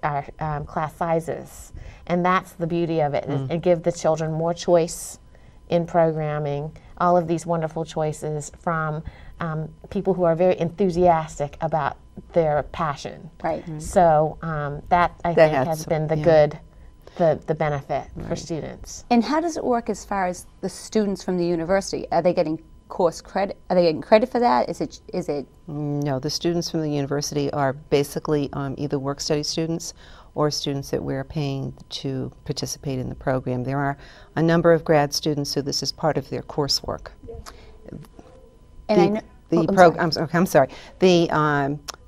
class sizes, and that's the beauty of it. And give the children more choice in programming. All of these wonderful choices from people who are very enthusiastic about their passion. Right. So that I think has been the the benefit for students. And how does it work as far as the students from the university? Are they getting course credit? Are they getting credit for that? Is it? No, the students from the university are basically either work-study students or students that we're paying to participate in the program. There are a number of grad students who this is part of their coursework. And I'm sorry.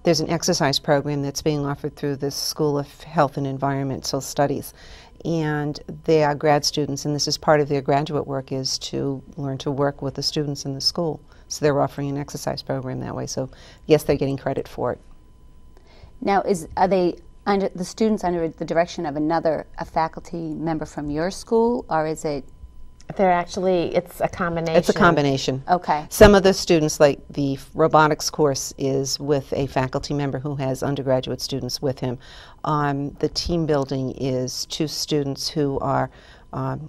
There's an exercise program that's being offered through the School of Health and Environmental Studies, and they are grad students, and this is part of their graduate work, is to learn to work with the students in the school. So they're offering an exercise program that way. So yes, they're getting credit for it. Now, are they under the students under the direction of a faculty member from your school, or is it? It's a combination. It's a combination. Okay. Some of the students, like the robotics course, is with a faculty member who has undergraduate students with him. The team building is 2 students who are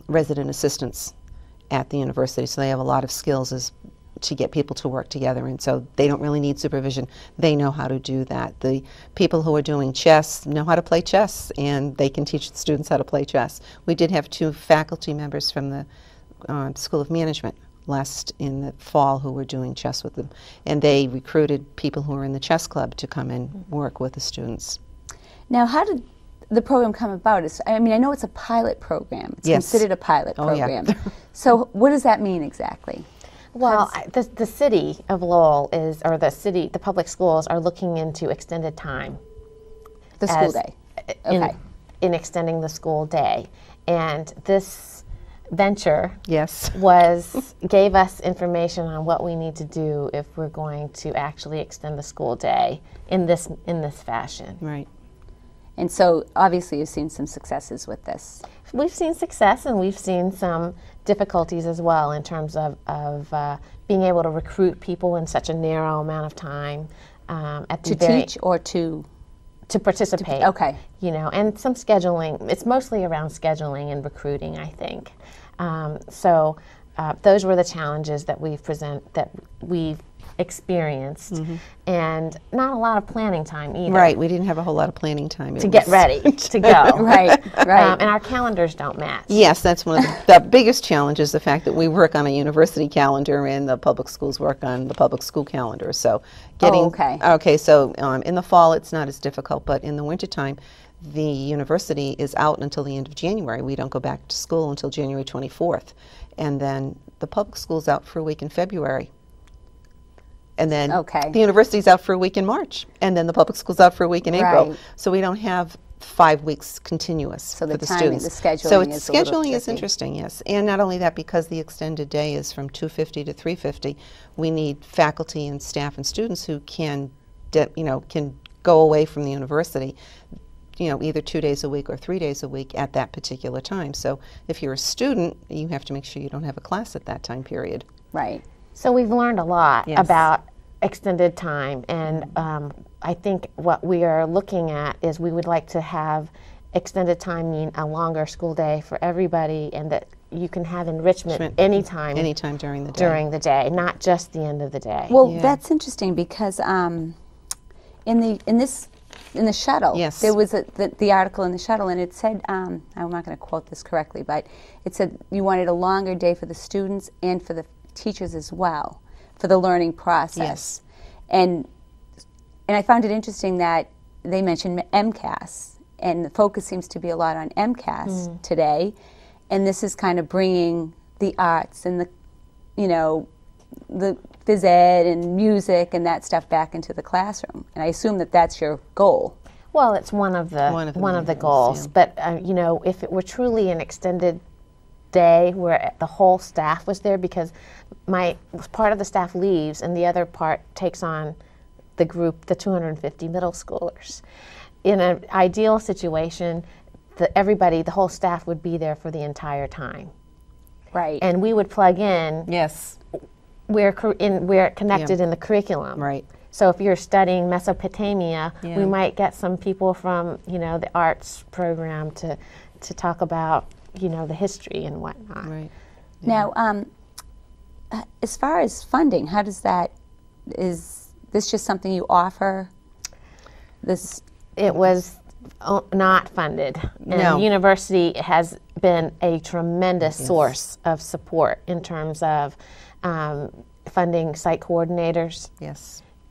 resident assistants at the university, so they have a lot of skills to get people to work together, and so they don't really need supervision. They know how to do that. The people who are doing chess know how to play chess, and they can teach the students how to play chess. We did have 2 faculty members from the School of Management in the fall who were doing chess with them, and they recruited people who were in the chess club to come and work with the students. Now, how did the program come about? I mean, I know it's a pilot program. It's considered a pilot program. Yeah. So what does that mean exactly? Well, the city of Lowell the public schools are looking into extended time. The school day. Okay. In extending the school day. And this venture Yes. gave us information on what we need to do if we're going to actually extend the school day in this fashion. Right. And so obviously you've seen some successes with this. We've seen success, and we've seen some difficulties as well in terms of being able to recruit people in such a narrow amount of time. To teach or to participate. Okay. You know, and some scheduling. It's mostly around scheduling and recruiting, I think. So those were the challenges that we've experienced, and not a lot of planning time either. Right, we didn't have a whole lot of planning time. To get ready to go. Right. And our calendars don't match. Yes, that's one of the biggest challenges, the fact that we work on a university calendar and the public schools work on the public school calendar. So getting, so in the fall it's not as difficult, but in the wintertime, the university is out until the end of January. We don't go back to school until January 24th. And then the public school's out for a week in February. And then the university's out for a week in March. And then the public school's out for a week in April. So we don't have 5 weeks continuous for the students. The scheduling so is scheduling is interesting, yes. And not only that, because the extended day is from 2:50 to 3:50, we need faculty and staff and students who can go away from the university, either 2 days a week or 3 days a week at that particular time. So if you're a student, you have to make sure you don't have a class at that time period. Right. So we've learned a lot about extended time, and I think what we are looking at is we would like to have extended time mean a longer school day for everybody, and that you can have enrichment anytime during the day. Not just the end of the day. Well, that's interesting because in the shuttle, there was the article in the shuttle, and it said, I'm not going to quote this correctly, but it said you wanted a longer day for the students and for the teachers as well, for the learning process. And I found it interesting that they mentioned MCAS, and the focus seems to be a lot on MCAS today, and this is kind of bringing the arts and the phys ed and music and that stuff back into the classroom. And I assume that that's your goal. Well, it's one of the goals. But if it were truly an extended day where the whole staff was there, because part of the staff leaves and the other part takes on the group, the 250 middle schoolers. In an ideal situation, the whole staff would be there for the entire time. Right. And we would plug in. Yes. We're connected in the curriculum. Right. So if you're studying Mesopotamia, we might get some people from, you know, the arts program to talk about, you know, the history and whatnot. Right. Now, as far as funding, how does that, is this just something you offer? It was not funded. And the university has been a tremendous source of support in terms of funding site coordinators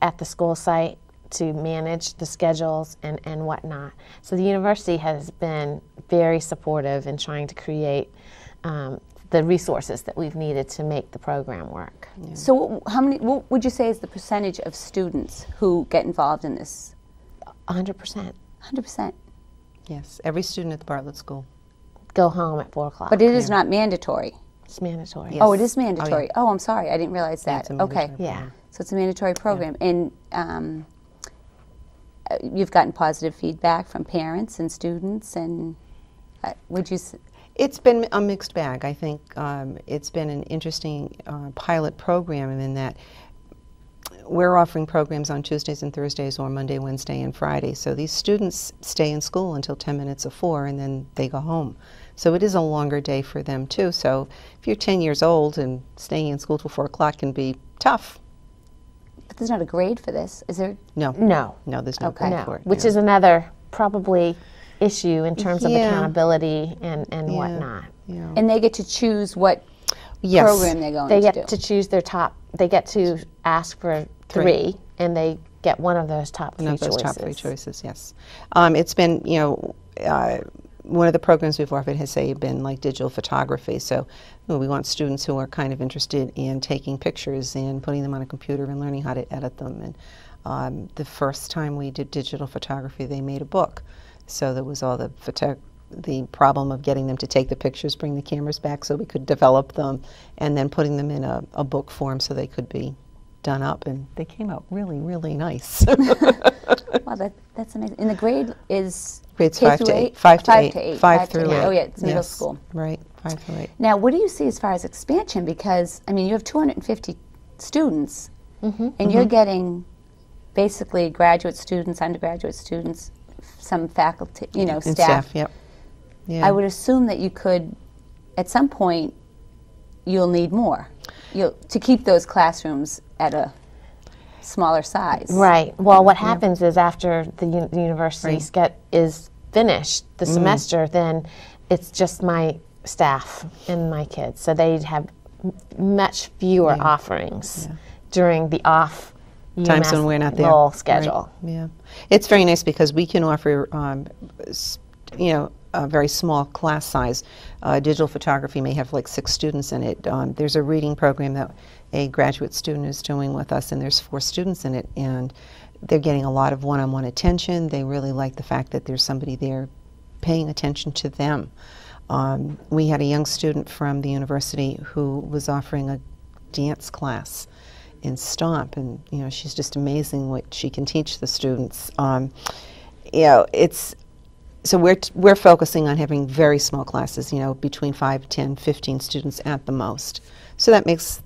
at the school site to manage the schedules and whatnot. So the university has been very supportive in trying to create the resources that we've needed to make the program work. Yeah. So how many, what would you say is the percentage of students who get involved in this? 100%. 100%? Yes, every student at the Bartlett School. Go home at 4 o'clock. But it is not mandatory? It's mandatory. Yes. Oh, it is mandatory. Oh, I'm sorry, I didn't realize that. Okay. Yeah. So it's a mandatory program. And you've gotten positive feedback from parents and students, and would you... It's been a mixed bag. I think it's been an interesting pilot program in that we're offering programs on Tuesdays and Thursdays or Monday, Wednesday, and Friday. So these students stay in school until 10 minutes of 4 and then they go home. So it is a longer day for them too. So if you're 10 years old and staying in school till 4 o'clock can be tough. But there's not a grade for this, is there? No. No. No, there's no grade for it. Which is another probably issue in terms of accountability and whatnot. Yeah. And they get to choose what program they're going to do. They get to choose their top, they get to ask for 3 and they get one of those top 3 choices. Top 3 choices, yes. It's been, you know, one of the programs we've offered has, say, been like digital photography. So we want students who are kind of interested in taking pictures and putting them on a computer and learning how to edit them. And the first time we did digital photography, they made a book. So there was all the problem of getting them to take the pictures, bring the cameras back so we could develop them, and then putting them in a book form so they could be done up. And they came out really, really nice. Wow, that's amazing. And the grade is grades K 5 through to 8? 5 to 8. 8. 5 through 8. Oh yeah, it's middle school. Right, 5 through 8. Now, what do you see as far as expansion? Because, I mean, you have 250 students, and you're getting basically graduate students, undergraduate students, some faculty, you know, And staff. yep. Yeah. I would assume that you could, at some point, you'll need more to keep those classrooms at a smaller size. Right. Well, what happens is after the university is finished, the semester, then it's just my staff and my kids. So they have much fewer offerings during the off times when we're not there. Schedule. Right. Yeah. It's very nice because we can offer, you know, a very small class size. Digital photography may have like 6 students in it. There's a reading program that a graduate student is doing with us, and there's 4 students in it, and they're getting a lot of one-on-one attention. They really like the fact that there's somebody there paying attention to them. We had a young student from the university who was offering a dance class in Stomp, and you know, she's just amazing what she can teach the students. You know, so we're focusing on having very small classes, you know, between 5, 10, 15 students at the most. So that makes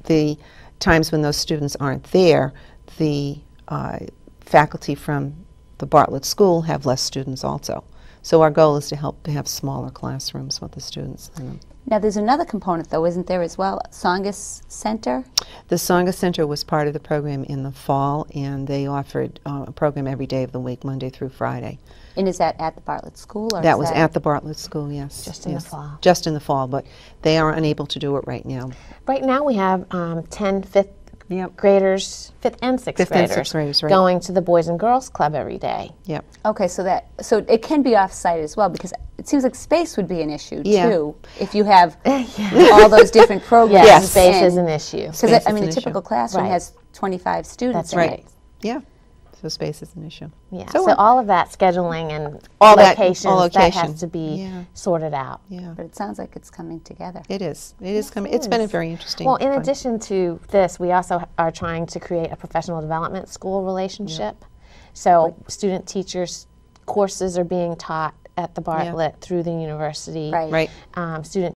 the times when those students aren't there, the faculty from the Bartlett School have less students also. So our goal is to help to have smaller classrooms with the students in them. Now, there's another component, though, isn't there, as well? Songus Center? The Songus Center was part of the program in the fall, and they offered a program every day of the week, Monday through Friday. And is that at the Bartlett School? Or that was at the Bartlett School, yes. Just in the fall. Just in the fall, but they are unable to do it right now. Right now we have 10 fifth graders, 5th and 6th graders, going to the Boys and Girls Club every day. Yep. Okay, so it can be off-site as well, because it seems like space would be an issue too if you have all those different programs. Yes, space is an issue. Because I mean, a typical classroom has 25 students. That's right. Yeah. So space is an issue. Yeah. So all of that scheduling and all locations that has to be sorted out. Yeah. But it sounds like it's coming together. It is. It is coming. It's been a very interesting. Well, in addition to this, we also are trying to create a professional development school relationship. So student-teachers courses are being taught at the Bartlett through the university. Right. Student